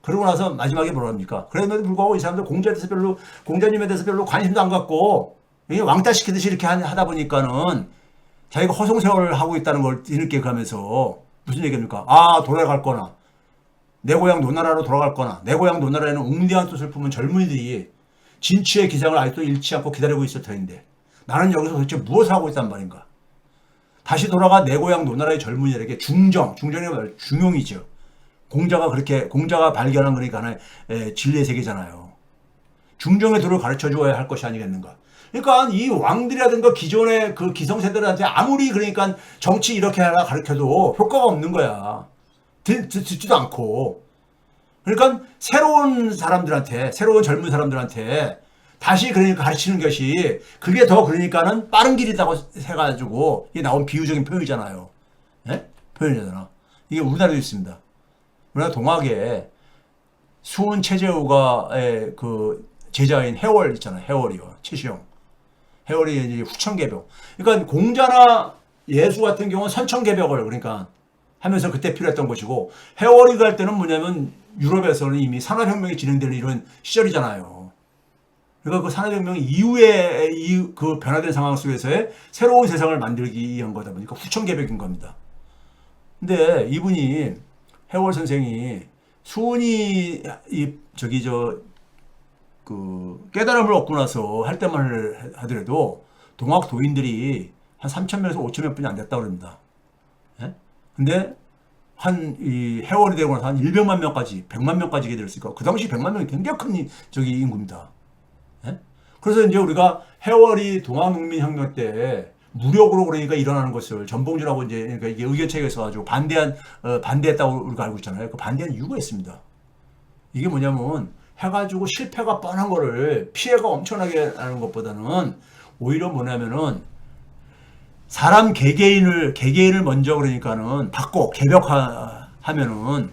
그러고 나서 마지막에 뭐라 합니까? 그럼에도 불구하고 이 사람들 공자님에 대해서 별로 관심도 안 갖고 왕따 시키듯이 이렇게 하다 보니까는 자기가 허송세월을 하고 있다는 걸 뒤늦게 가면서 무슨 얘기입니까? 돌아갈 거나 내 고향 노나라로 돌아갈 거나 내 고향 노나라에는 웅대한 뜻을 품은 젊은이들이 진취의 기상을 아직도 잃지 않고 기다리고 있을 터인데 나는 여기서 도대체 무엇을 하고 있단 말인가? 다시 돌아가 내 고향 노나라의 젊은이들에게 중정이 뭐야? 중용이죠. 공자가 발견한 그러니까 하나의 진리의 세계잖아요. 중정의 도를 가르쳐 주어야 할 것이 아니겠는가? 그러니까 이 왕들이라든가 기존의 그 기성세대들한테 아무리 그러니까 정치 이렇게 하라 가르쳐도 효과가 없는 거야. 듣지도 않고. 그러니까 새로운 젊은 사람들한테 다시 그러니까 가르치는 것이 그게 더 그러니까는 빠른 길이라고 해가지고 이게 나온 비유적인 표현이잖아요. 예? 표현이잖아. 이게 우리나라도 있습니다. 우리나라 동학에 수은 최재우가의 그 제자인 해월 있잖아요. 해월이요. 최시용. 해월이 이제 후천개벽. 그러니까 공자나 예수 같은 경우는 선천개벽을 그러니까 하면서 그때 필요했던 것이고 해월이 갈 때는 뭐냐면 유럽에서는 이미 산업혁명이 진행되는 이런 시절이잖아요. 그러니까 그 산업혁명 이후에 그 변화된 상황 속에서의 새로운 세상을 만들기 위한 거다 보니까 후천개벽인 겁니다. 근데 이분이 해월 선생이 수은이 깨달음을 얻고 나서 할 때만 하더라도 동학 도인들이 한 3,000명에서 5,000명 뿐이 안 됐다고 그럽니다. 예? 근데 이 해월이 되고 나서 한 100만 명까지, 100만 명까지 되었으니까 그 당시 100만 명이 굉장히 큰 인구입니다. 예? 그래서 이제 우리가 해월이 동아농민혁명 때 무력으로 그러니까 일어나는 것을 전봉준하고 이제 그러니까 이게 의견체계에 서가지고 반대했다고 우리가 알고 있잖아요. 그 반대한 이유가 있습니다. 이게 뭐냐면 해가지고 실패가 뻔한 거를 피해가 엄청나게 나는 것보다는 오히려 뭐냐면은 사람 개개인을 먼저 그러니까는 바꿔 개벽하면은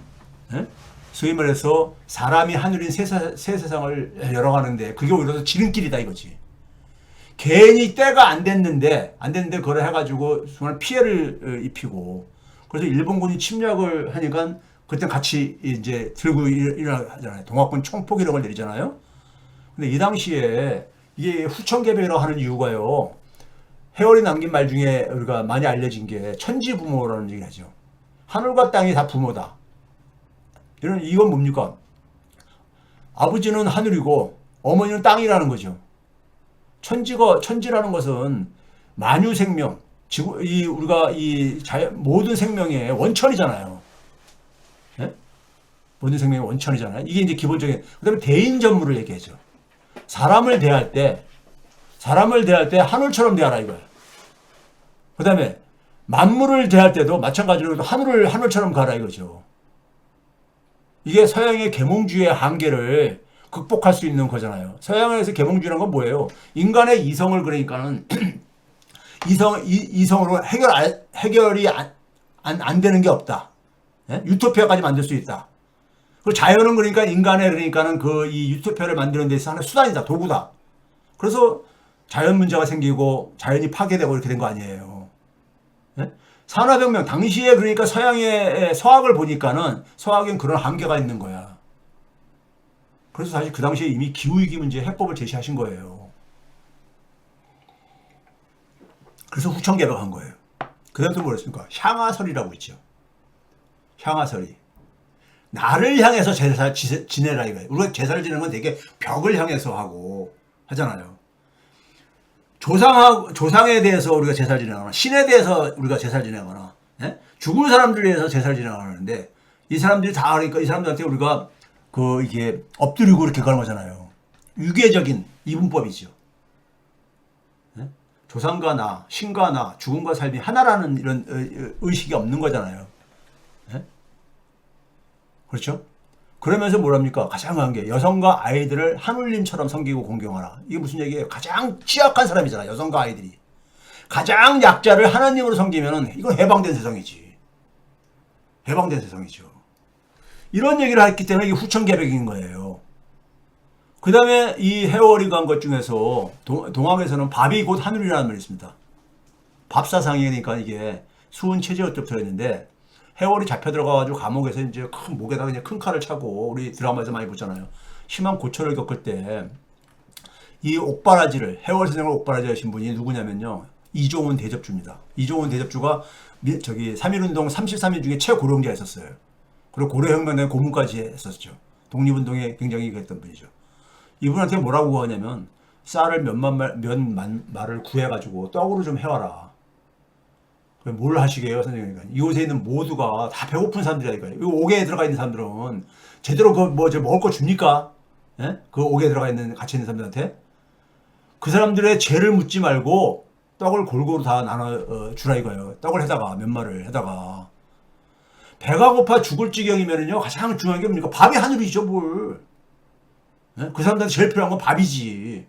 예? 소위 말해서 사람이 하늘인 새 세상을 열어가는데 그게 오히려 지름길이다 이거지. 괜히 때가 안 됐는데 그걸 해가지고 정말 피해를 입히고 그래서 일본군이 침략을 하니까 그때 같이 이제 들고 일어나잖아요. 동학군 총포 기록을 내리잖아요. 근데 이 당시에 이게 후천개벽이라고 하는 이유가요. 해월이 남긴 말 중에 우리가 많이 알려진 게 천지부모라는 얘기를 하죠. 하늘과 땅이 다 부모다. 이건 뭡니까? 아버지는 하늘이고 어머니는 땅이라는 거죠. 천지라는 것은 만유 생명, 우리가 모든 생명의 원천이잖아요. 네? 모든 생명의 원천이잖아요. 이게 이제 기본적인. 그다음에 대인 전무를 얘기하죠. 사람을 대할 때 하늘처럼 대하라 이거예요. 그 다음에 만물을 대할 때도 마찬가지로 하늘처럼 가라 이거죠. 이게 서양의 계몽주의의 한계를 극복할 수 있는 거잖아요. 서양에서 계몽주의라는 건 뭐예요? 인간의 이성을 그러니까는 이성으로 해결이 안 되는 게 없다. 예? 유토피아까지 만들 수 있다. 그리고 자연은 그러니까 그러니까는 이 유토피아를 만드는 데 있어서 하나의 수단이다. 도구다. 그래서 자연 문제가 생기고 자연이 파괴되고 이렇게 된 거 아니에요. 예? 산업혁명 당시에 그러니까 서양의 서학을 보니까는 서학엔 그런 한계가 있는 거야. 그래서 사실 그 당시에 이미 기후위기 문제 해법을 제시하신 거예요. 그래서 후천개벽한 거예요. 그 다음에 또 뭐랬습니까? 향화설이라고 있죠. 향화설이. 나를 향해서 제사 지내라 이거예요. 우리가 제사를 지내는 건 되게 벽을 향해서 하고 하잖아요. 조상에 대해서 우리가 제사를 지내거나 신에 대해서 우리가 제사를 지내거나 예? 죽은 사람들에 대해서 제사를 지내거나 이 사람들이 다 그러니까 이 사람들한테 우리가 이게 엎드리고 이렇게 가는 거잖아요. 유계적인 이분법이죠. 예? 조상과 나, 신과 나, 죽음과 삶이 하나라는 이런 의식이 없는 거잖아요. 예? 그렇죠? 그러면서 뭐랍니까? 가장 강한 게 여성과 아이들을 하늘님처럼 섬기고 공경하라. 이게 무슨 얘기예요? 가장 취약한 사람이잖아. 여성과 아이들이. 가장 약자를 하나님으로 섬기면은 이건 해방된 세상이지. 해방된 세상이죠. 이런 얘기를 했기 때문에 이게 후천개벽인 거예요. 그 다음에 이 해월이 간 것 중에서 동학에서는 밥이 곧 하늘이라는 말이 있습니다. 밥사상이니까 이게 수은 체제어법 들어있는데 해월이 잡혀 들어가가지고 감옥에서 이제 큰 목에다가 그냥 큰 칼을 차고 우리 드라마에서 많이 보잖아요. 심한 고초를 겪을 때 이 옥바라지를 해월 선생을 옥바라지 하신 분이 누구냐면요. 이종훈 대접주입니다. 이종훈 대접주가 3.1운동 33인 중에 최고령자였었어요. 그리고 고려혁명에 고문까지 했었죠. 독립운동에 굉장히 했던 분이죠. 이분한테 뭐라고 하냐면 쌀을 몇만 말을 구해가지고 떡으로 좀 해와라. 뭘 하시게요, 선생님? 이곳에 있는 모두가 다 배고픈 사람들이라니까요. 이 옥에 들어가 있는 사람들은 제대로 먹을 거 줍니까? 예? 그 옥에 들어가 있는 갇혀 있는 사람들한테 그 사람들의 죄를 묻지 말고 떡을 골고루 다 나눠 주라 이거예요. 떡을 해다가 몇 마를 해다가 배가 고파 죽을 지경이면은요 가장 중요한 게 뭡니까? 밥이 하늘이죠, 뭘? 예? 그 사람들한테 제일 필요한 건 밥이지.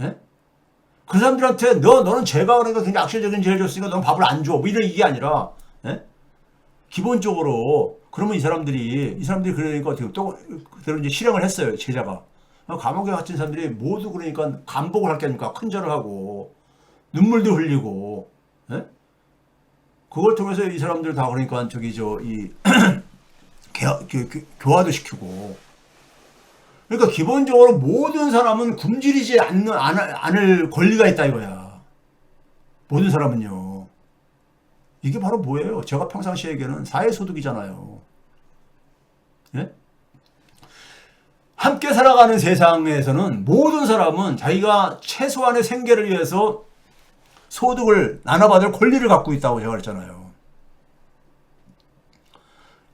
예? 그 사람들한테 너는 제가 그러니까 굉장히 악실적인 죄를 줬으니까 넌 밥을 안 줘. 뭐 이런 이게 아니라 예? 기본적으로 그러면 이 사람들이 그러니까 어떻게 또 그대로 이제 실행을 했어요, 제자가. 감옥에 갇힌 사람들이 모두 그러니까 감복을 할 게 아닙니까? 큰절을 하고 눈물도 흘리고 예? 그걸 통해서 이 사람들 다 그러니까 교화도 시키고. 그러니까 기본적으로 모든 사람은 굶주리지 않을 권리가 있다 이거야. 모든 사람은요. 이게 바로 뭐예요? 제가 평상시에 얘기하는 사회소득이잖아요. 예? 함께 살아가는 세상에서는 모든 사람은 자기가 최소한의 생계를 위해서 소득을 나눠받을 권리를 갖고 있다고 제가 그랬잖아요.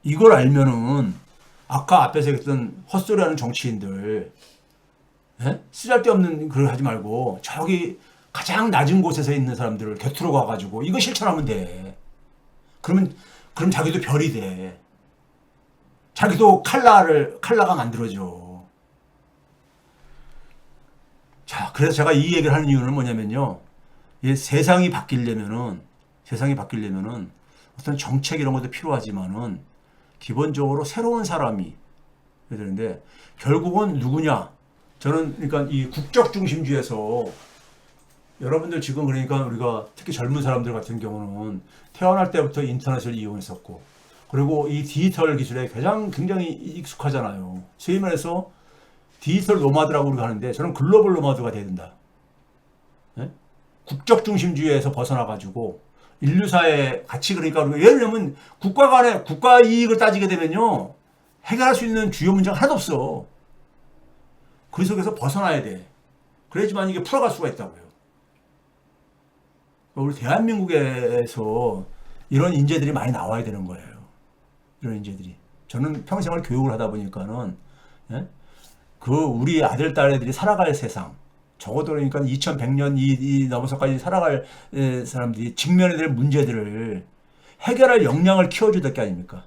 이걸 알면은 아까 앞에서 얘기했던 헛소리하는 정치인들, 예? 쓰잘데없는 그걸 하지 말고 저기 가장 낮은 곳에서 있는 사람들을 곁으로 가가지고 이거 실천하면 돼. 그럼 자기도 별이 돼. 자기도 칼라가 만들어져. 자, 그래서 제가 이 얘기를 하는 이유는 뭐냐면요. 이 세상이 바뀌려면은 어떤 정책 이런 것도 필요하지만은 기본적으로 새로운 사람이 해야 되는데 결국은 누구냐? 저는 그러니까 이 국적 중심주의에서 여러분들 지금 그러니까 우리가 특히 젊은 사람들 같은 경우는 태어날 때부터 인터넷을 이용했었고 그리고 이 디지털 기술에 굉장히 익숙하잖아요. 소위 말해서 디지털 노마드라고 우리가 하는데 저는 글로벌 노마드가 돼야 된다. 네? 국적 중심주의에서 벗어나가지고 인류사회 같이 그러니까 예를 들면 국가 간의 국가 이익을 따지게 되면요 해결할 수 있는 주요 문제가 하나도 없어. 그 속에서 벗어나야 돼. 그래야지만 이게 풀어갈 수가 있다고요. 우리 대한민국에서 이런 인재들이 많이 나와야 되는 거예요. 이런 인재들이. 저는 평생을 교육을 하다 보니까는 예? 그 우리 아들 딸애들이 살아갈 세상 적어도 그러니까 2100년 이 넘어서까지 살아갈 사람들이 직면해야 될 문제들을 해결할 역량을 키워줘야 될 게 아닙니까?